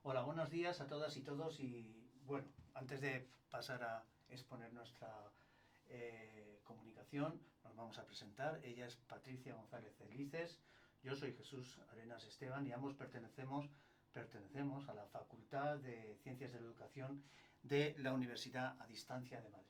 Hola, buenos días a todas y todos y bueno, antes de pasar a exponer nuestra comunicación, nos vamos a presentar. Ella es Patricia González Celices, yo soy Jesús Arenas Esteban y ambos pertenecemos a la Facultad de Ciencias de la Educación de la Universidad a Distancia de Madrid.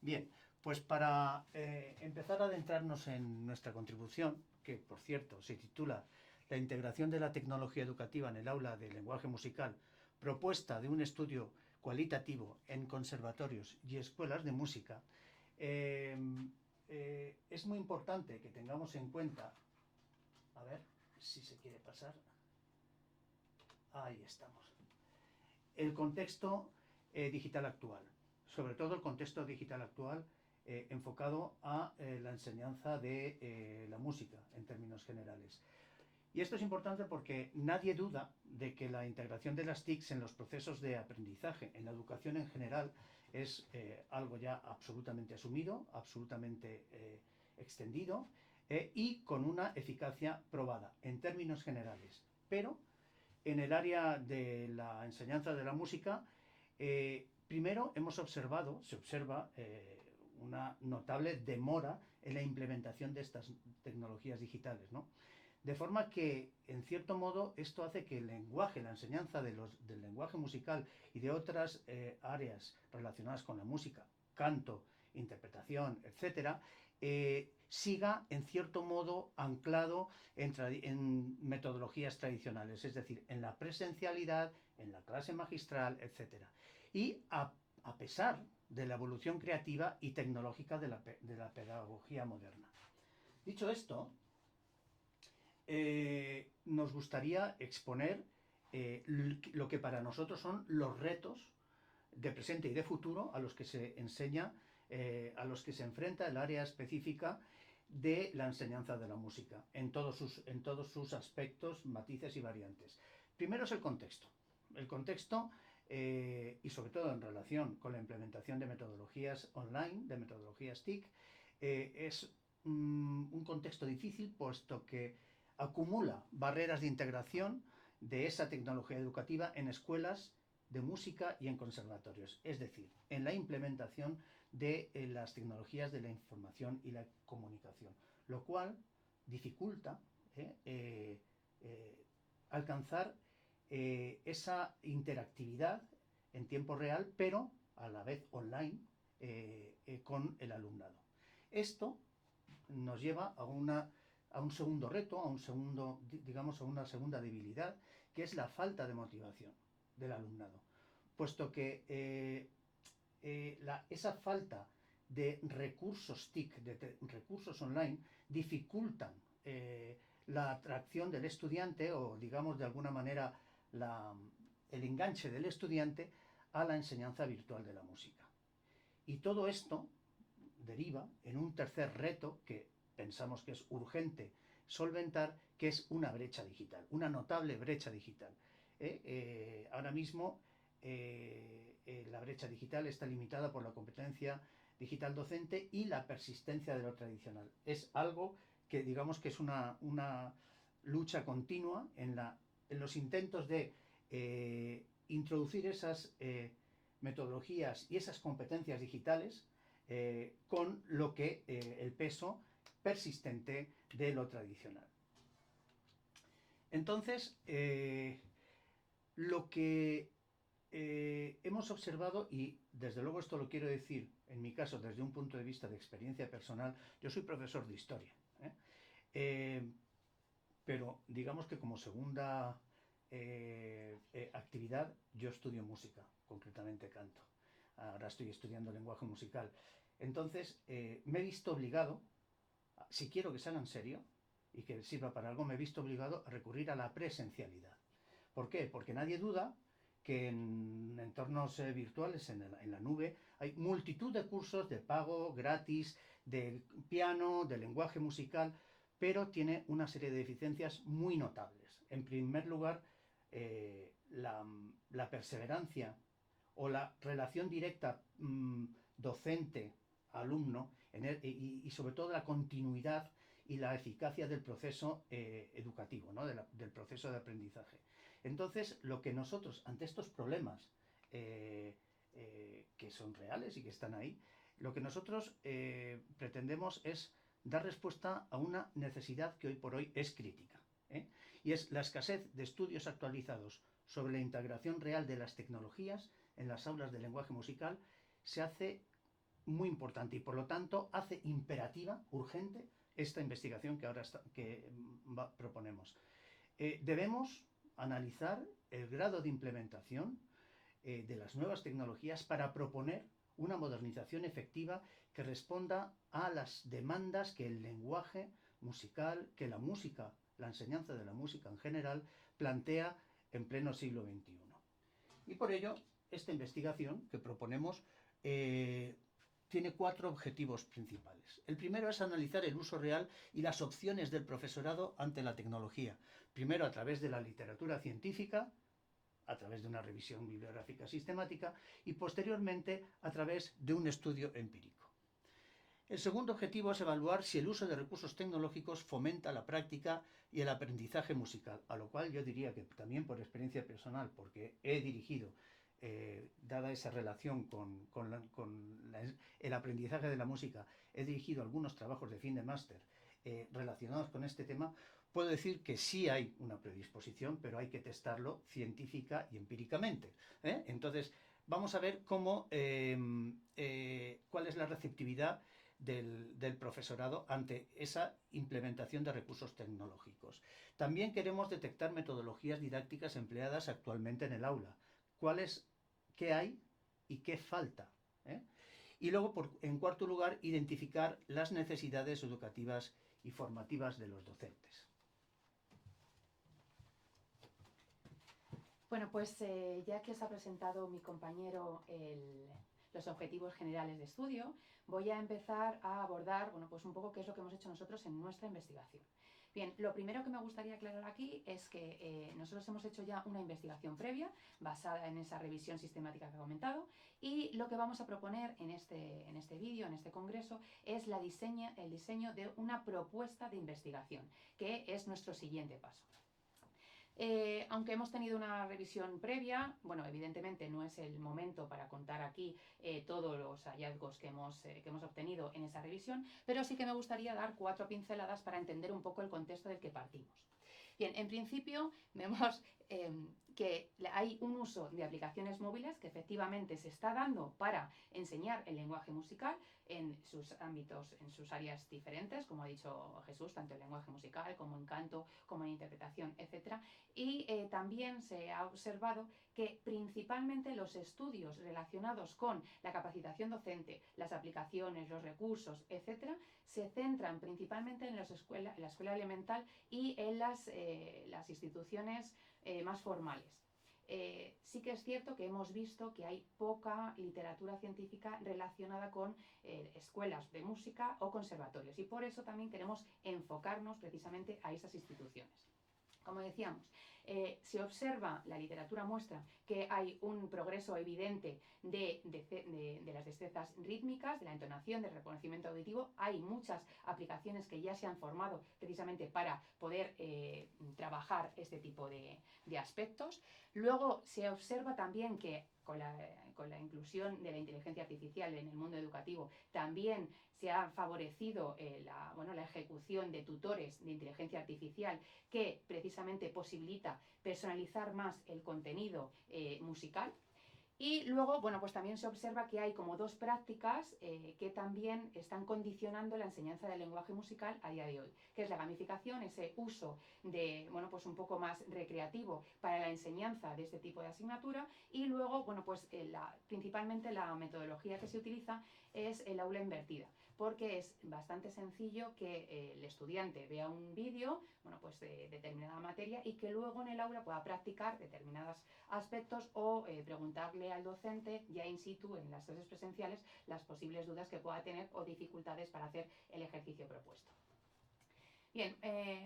Bien, pues para empezar a adentrarnos en nuestra contribución, que por cierto se titula La integración de la tecnología educativa en el aula de lenguaje musical, propuesta de un estudio cualitativo en conservatorios y escuelas de música, eh, es muy importante que tengamos en cuenta, a ver si se quiere pasar, ahí estamos, el contexto digital actual, sobre todo el contexto digital actual enfocado a la enseñanza de la música en términos generales. Y esto es importante porque nadie duda de que la integración de las TICs en los procesos de aprendizaje, en la educación en general, es algo ya absolutamente asumido, absolutamente extendido y con una eficacia probada en términos generales. Pero en el área de la enseñanza de la música, primero se observa una notable demora en la implementación de estas tecnologías digitales, ¿no? De forma que, en cierto modo, esto hace que el lenguaje, la enseñanza del lenguaje musical y de otras áreas relacionadas con la música, canto, interpretación, etcétera, siga en cierto modo anclado en metodologías tradicionales, es decir, en la presencialidad, en la clase magistral, etcétera. Y a pesar de la evolución creativa y tecnológica de la pedagogía moderna. Dicho esto, nos gustaría exponer lo que para nosotros son los retos de presente y de futuro a los que se enseña, a los que se enfrenta el área específica de la enseñanza de la música, en todos sus aspectos, matices y variantes. Primero es el contexto. El contexto, y sobre todo en relación con la implementación de metodologías online, de metodologías TIC, es un contexto difícil, puesto que acumula barreras de integración de esa tecnología educativa en escuelas de música y en conservatorios, es decir, en la implementación de las tecnologías de la información y la comunicación, lo cual dificulta alcanzar esa interactividad en tiempo real, pero a la vez online, con el alumnado. Esto nos lleva a un segundo reto, digamos, a una segunda debilidad, que es la falta de motivación del alumnado, puesto que esa falta de recursos TIC, de recursos online, dificultan la atracción del estudiante o, digamos, de alguna manera, el enganche del estudiante a la enseñanza virtual de la música. Y todo esto deriva en un tercer reto que pensamos que es urgente solventar, que es una brecha digital, una notable brecha digital. Ahora mismo la brecha digital está limitada por la competencia digital docente y la persistencia de lo tradicional. Es algo que digamos que es una lucha continua en los intentos de introducir esas metodologías y esas competencias digitales con lo que el peso persistente de lo tradicional. Entonces, lo que hemos observado, y desde luego esto lo quiero decir, en mi caso, desde un punto de vista de experiencia personal, yo soy profesor de historia, pero digamos que como segunda actividad yo estudio música, concretamente canto. Ahora estoy estudiando lenguaje musical. Entonces, me he visto obligado, si quiero que salga en serio y que sirva para algo, me he visto obligado a recurrir a la presencialidad. ¿Por qué? Porque nadie duda que en entornos virtuales, en la nube, hay multitud de cursos de pago gratis, de piano, de lenguaje musical, pero tiene una serie de deficiencias muy notables. En primer lugar, la perseverancia o la relación directa docente-alumno y sobre todo la continuidad y la eficacia del proceso educativo, ¿no? Del proceso de aprendizaje. Entonces, lo que nosotros, ante estos problemas que son reales y que están ahí, lo que nosotros pretendemos es dar respuesta a una necesidad que hoy por hoy es crítica, ¿eh? Y es la escasez de estudios actualizados sobre la integración real de las tecnologías en las aulas de lenguaje musical se hace muy importante y por lo tanto hace imperativa, urgente, esta investigación que ahora proponemos. Debemos analizar el grado de implementación de las nuevas tecnologías para proponer una modernización efectiva que responda a las demandas que el lenguaje musical, que la música, la enseñanza de la música en general, plantea en pleno siglo XXI. Y por ello, esta investigación que proponemos tiene 4 objetivos principales. El primero es analizar el uso real y las opciones del profesorado ante la tecnología. Primero a través de la literatura científica, a través de una revisión bibliográfica sistemática y posteriormente a través de un estudio empírico. El segundo objetivo es evaluar si el uso de recursos tecnológicos fomenta la práctica y el aprendizaje musical, a lo cual yo diría que también por experiencia personal, porque he dirigido, dada esa relación con el aprendizaje de la música, he dirigido algunos trabajos de fin de máster relacionados con este tema, puedo decir que sí hay una predisposición, pero hay que testarlo científica y empíricamente, ¿eh? Entonces, vamos a ver cuál es la receptividad del profesorado ante esa implementación de recursos tecnológicos. También queremos detectar metodologías didácticas empleadas actualmente en el aula. ¿Qué hay y qué falta? Y luego, en cuarto lugar, identificar las necesidades educativas y formativas de los docentes. Bueno, pues ya que os ha presentado mi compañero los objetivos generales de estudio, voy a empezar a abordar, bueno, pues un poco qué es lo que hemos hecho nosotros en nuestra investigación. Bien, lo primero que me gustaría aclarar aquí es que nosotros hemos hecho ya una investigación previa basada en esa revisión sistemática que he comentado y lo que vamos a proponer en este vídeo, en este congreso, es el diseño de una propuesta de investigación, que es nuestro siguiente paso. Aunque hemos tenido una revisión previa, bueno, evidentemente no es el momento para contar aquí todos los hallazgos que hemos obtenido en esa revisión, pero sí que me gustaría dar 4 pinceladas para entender un poco el contexto del que partimos. Bien, en principio vemos que hay un uso de aplicaciones móviles que efectivamente se está dando para enseñar el lenguaje musical en sus ámbitos, en sus áreas diferentes, como ha dicho Jesús, tanto en lenguaje musical como en canto, como en interpretación, etc. Y también se ha observado que principalmente los estudios relacionados con la capacitación docente, las aplicaciones, los recursos, etc., se centran principalmente en la escuela elemental y en las instituciones más formales. Sí que es cierto que hemos visto que hay poca literatura científica relacionada con escuelas de música o conservatorios y por eso también queremos enfocarnos precisamente a esas instituciones. Como decíamos, se observa, la literatura muestra que hay un progreso evidente de las destrezas rítmicas, de la entonación, del reconocimiento auditivo. Hay muchas aplicaciones que ya se han formado precisamente para poder trabajar este tipo de aspectos. Luego se observa también que con la inclusión de la inteligencia artificial en el mundo educativo también se ha favorecido la ejecución de tutores de inteligencia artificial que precisamente posibilita personalizar más el contenido musical. Y luego, bueno, pues también se observa que hay como 2 prácticas que también están condicionando la enseñanza del lenguaje musical a día de hoy, que es la gamificación, ese uso de, bueno, pues un poco más recreativo para la enseñanza de este tipo de asignatura, y luego, bueno, pues principalmente la metodología que se utiliza es el aula invertida, porque es bastante sencillo que el estudiante vea un vídeo, bueno, pues de determinada materia y que luego en el aula pueda practicar determinados aspectos o preguntarle al docente ya in situ en las clases presenciales las posibles dudas que pueda tener o dificultades para hacer el ejercicio propuesto. Bien,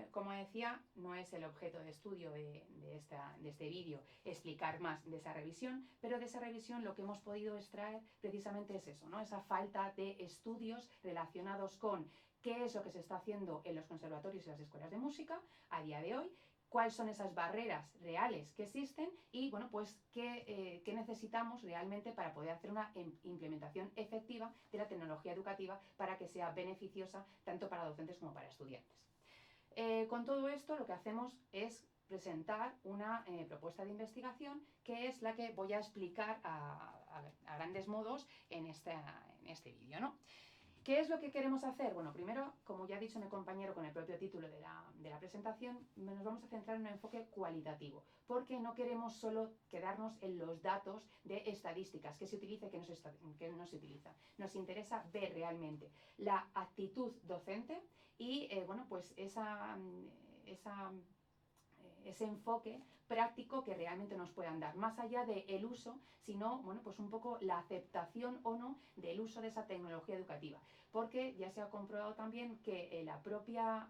como decía, no es el objeto de estudio de este vídeo explicar más de esa revisión, pero de esa revisión lo que hemos podido extraer precisamente es eso, ¿no? Esa falta de estudios relacionados con qué es lo que se está haciendo en los conservatorios y las escuelas de música a día de hoy, cuáles son esas barreras reales que existen y, bueno, pues qué necesitamos realmente para poder hacer una implementación efectiva de la tecnología educativa para que sea beneficiosa tanto para docentes como para estudiantes. Con todo esto, lo que hacemos es presentar una propuesta de investigación que es la que voy a explicar a grandes modos en este vídeo, ¿no? ¿Qué es lo que queremos hacer? Bueno, primero, como ya ha dicho mi compañero con el propio título de la presentación, nos vamos a centrar en un enfoque cualitativo, porque no queremos solo quedarnos en los datos de estadísticas, qué se utiliza y qué no se utiliza. Nos interesa ver realmente la actitud docente y, bueno, pues ese enfoque práctico que realmente nos puedan dar, más allá del uso, sino, bueno, pues un poco la aceptación o no del uso de esa tecnología educativa, porque ya se ha comprobado también que la propia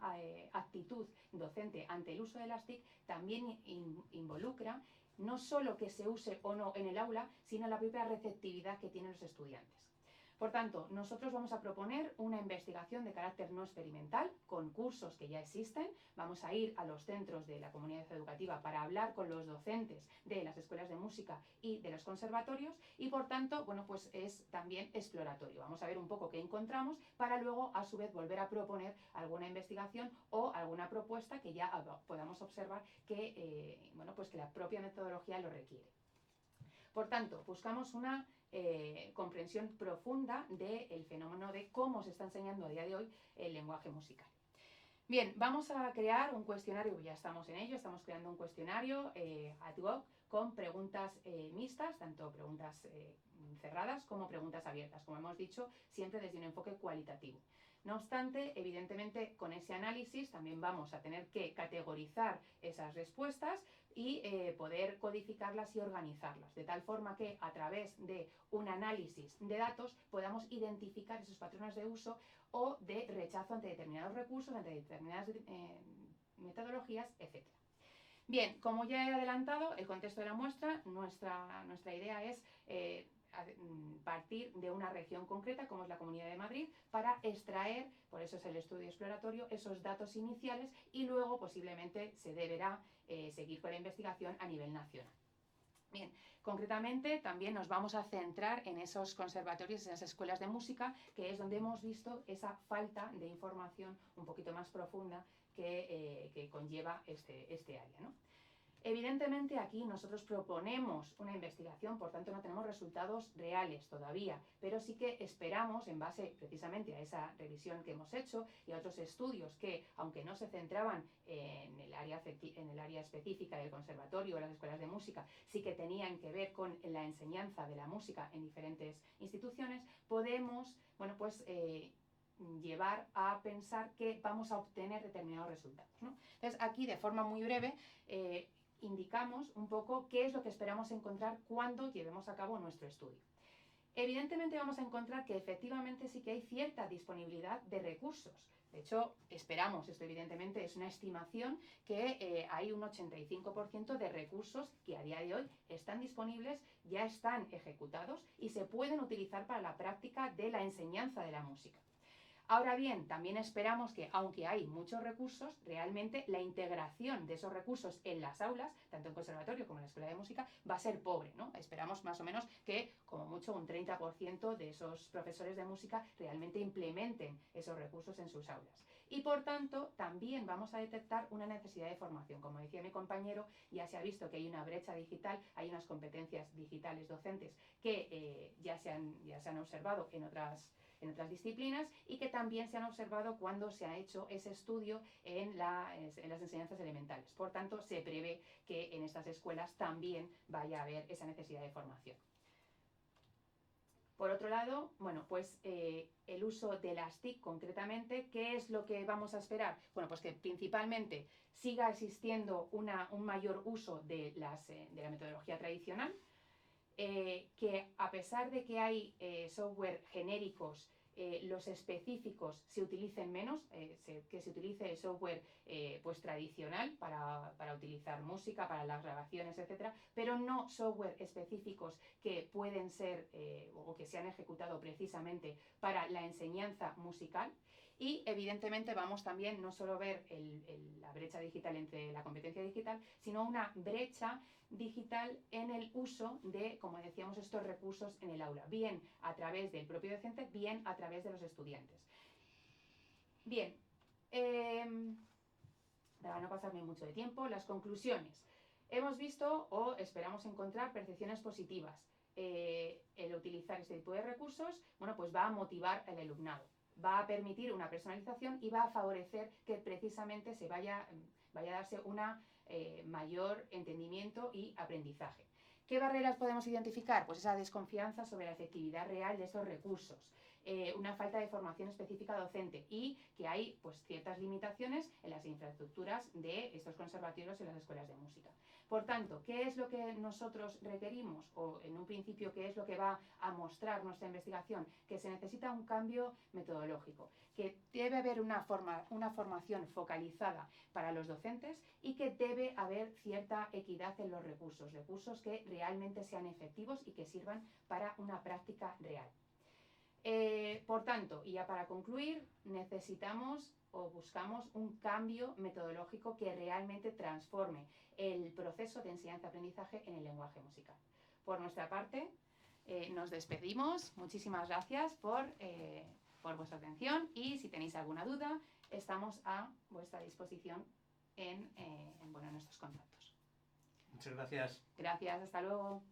actitud docente ante el uso de las TIC también involucra no solo que se use o no en el aula, sino la propia receptividad que tienen los estudiantes. Por tanto, nosotros vamos a proponer una investigación de carácter no experimental con cursos que ya existen. Vamos a ir a los centros de la comunidad educativa para hablar con los docentes de las escuelas de música y de los conservatorios y, por tanto, bueno, pues es también exploratorio. Vamos a ver un poco qué encontramos para luego, a su vez, volver a proponer alguna investigación o alguna propuesta que ya podamos observar que, bueno, pues que la propia metodología lo requiere. Por tanto, buscamos una comprensión profunda del fenómeno de cómo se está enseñando a día de hoy el lenguaje musical. Bien, vamos a crear un cuestionario, ya estamos en ello, estamos creando un cuestionario ad hoc con preguntas mixtas, tanto preguntas cerradas como preguntas abiertas, como hemos dicho, siempre desde un enfoque cualitativo. No obstante, evidentemente, con ese análisis también vamos a tener que categorizar esas respuestas y poder codificarlas y organizarlas, de tal forma que a través de un análisis de datos podamos identificar esos patrones de uso o de rechazo ante determinados recursos, ante determinadas metodologías, etc. Bien, como ya he adelantado, el contexto de la muestra, nuestra idea es partir de una región concreta, como es la Comunidad de Madrid, para extraer, por eso es el estudio exploratorio, esos datos iniciales y luego posiblemente se deberá seguir con la investigación a nivel nacional. Bien, concretamente también nos vamos a centrar en esos conservatorios, en esas escuelas de música, que es donde hemos visto esa falta de información un poquito más profunda que conlleva este área, ¿no? Evidentemente aquí nosotros proponemos una investigación, por tanto no tenemos resultados reales todavía, pero sí que esperamos, en base precisamente a esa revisión que hemos hecho y a otros estudios que, aunque no se centraban en el área específica del conservatorio o las escuelas de música, sí que tenían que ver con la enseñanza de la música en diferentes instituciones, podemos, bueno, pues llevar a pensar que vamos a obtener determinados resultados, ¿no? Entonces aquí, de forma muy breve, indicamos un poco qué es lo que esperamos encontrar cuando llevemos a cabo nuestro estudio. Evidentemente vamos a encontrar que efectivamente sí que hay cierta disponibilidad de recursos. De hecho, esperamos, esto evidentemente es una estimación, que hay un 85% de recursos que a día de hoy están disponibles, ya están ejecutados y se pueden utilizar para la práctica de la enseñanza de la música. Ahora bien, también esperamos que, aunque hay muchos recursos, realmente la integración de esos recursos en las aulas, tanto en conservatorio como en la escuela de música, va a ser pobre, ¿no? Esperamos más o menos que, como mucho, un 30% de esos profesores de música realmente implementen esos recursos en sus aulas. Y, por tanto, también vamos a detectar una necesidad de formación. Como decía mi compañero, ya se ha visto que hay una brecha digital, hay unas competencias digitales docentes que ya se han observado en otras disciplinas y que también se han observado cuando se ha hecho ese estudio en las enseñanzas elementales. Por tanto, se prevé que en estas escuelas también vaya a haber esa necesidad de formación. Por otro lado, bueno, pues el uso de las TIC concretamente, ¿qué es lo que vamos a esperar? Bueno, pues que principalmente siga existiendo un mayor uso de la metodología tradicional, que a pesar de que hay software genéricos, los específicos se utilicen menos, que se utilice el software pues tradicional para utilizar música, para las grabaciones, etcétera, pero no software específicos que pueden ser o que se han ejecutado precisamente para la enseñanza musical. Y evidentemente vamos también no solo a ver la brecha digital entre la competencia digital, sino una brecha digital en el uso de, como decíamos, estos recursos en el aula, bien a través del propio docente, bien a través de los estudiantes. Bien, para no pasarme mucho de tiempo, las conclusiones. Hemos visto o esperamos encontrar percepciones positivas. El utilizar este tipo de recursos, bueno, pues va a motivar al alumnado, va a permitir una personalización y va a favorecer que precisamente vaya a darse un mayor entendimiento y aprendizaje. ¿Qué barreras podemos identificar? Pues esa desconfianza sobre la efectividad real de estos recursos, una falta de formación específica docente y que hay pues ciertas limitaciones en las infraestructuras de estos conservatorios y las escuelas de música. Por tanto, ¿qué es lo que nosotros requerimos? O en un principio, ¿qué es lo que va a mostrar nuestra investigación? Que se necesita un cambio metodológico, que debe haber una formación focalizada para los docentes y que debe haber cierta equidad en los recursos que realmente sean efectivos y que sirvan para una práctica real. Por tanto, y ya para concluir, necesitamos o buscamos un cambio metodológico que realmente transforme el proceso de enseñanza-aprendizaje en el lenguaje musical. Por nuestra parte, nos despedimos. Muchísimas gracias por vuestra atención y si tenéis alguna duda, estamos a vuestra disposición en nuestros contactos. Muchas gracias. Gracias, hasta luego.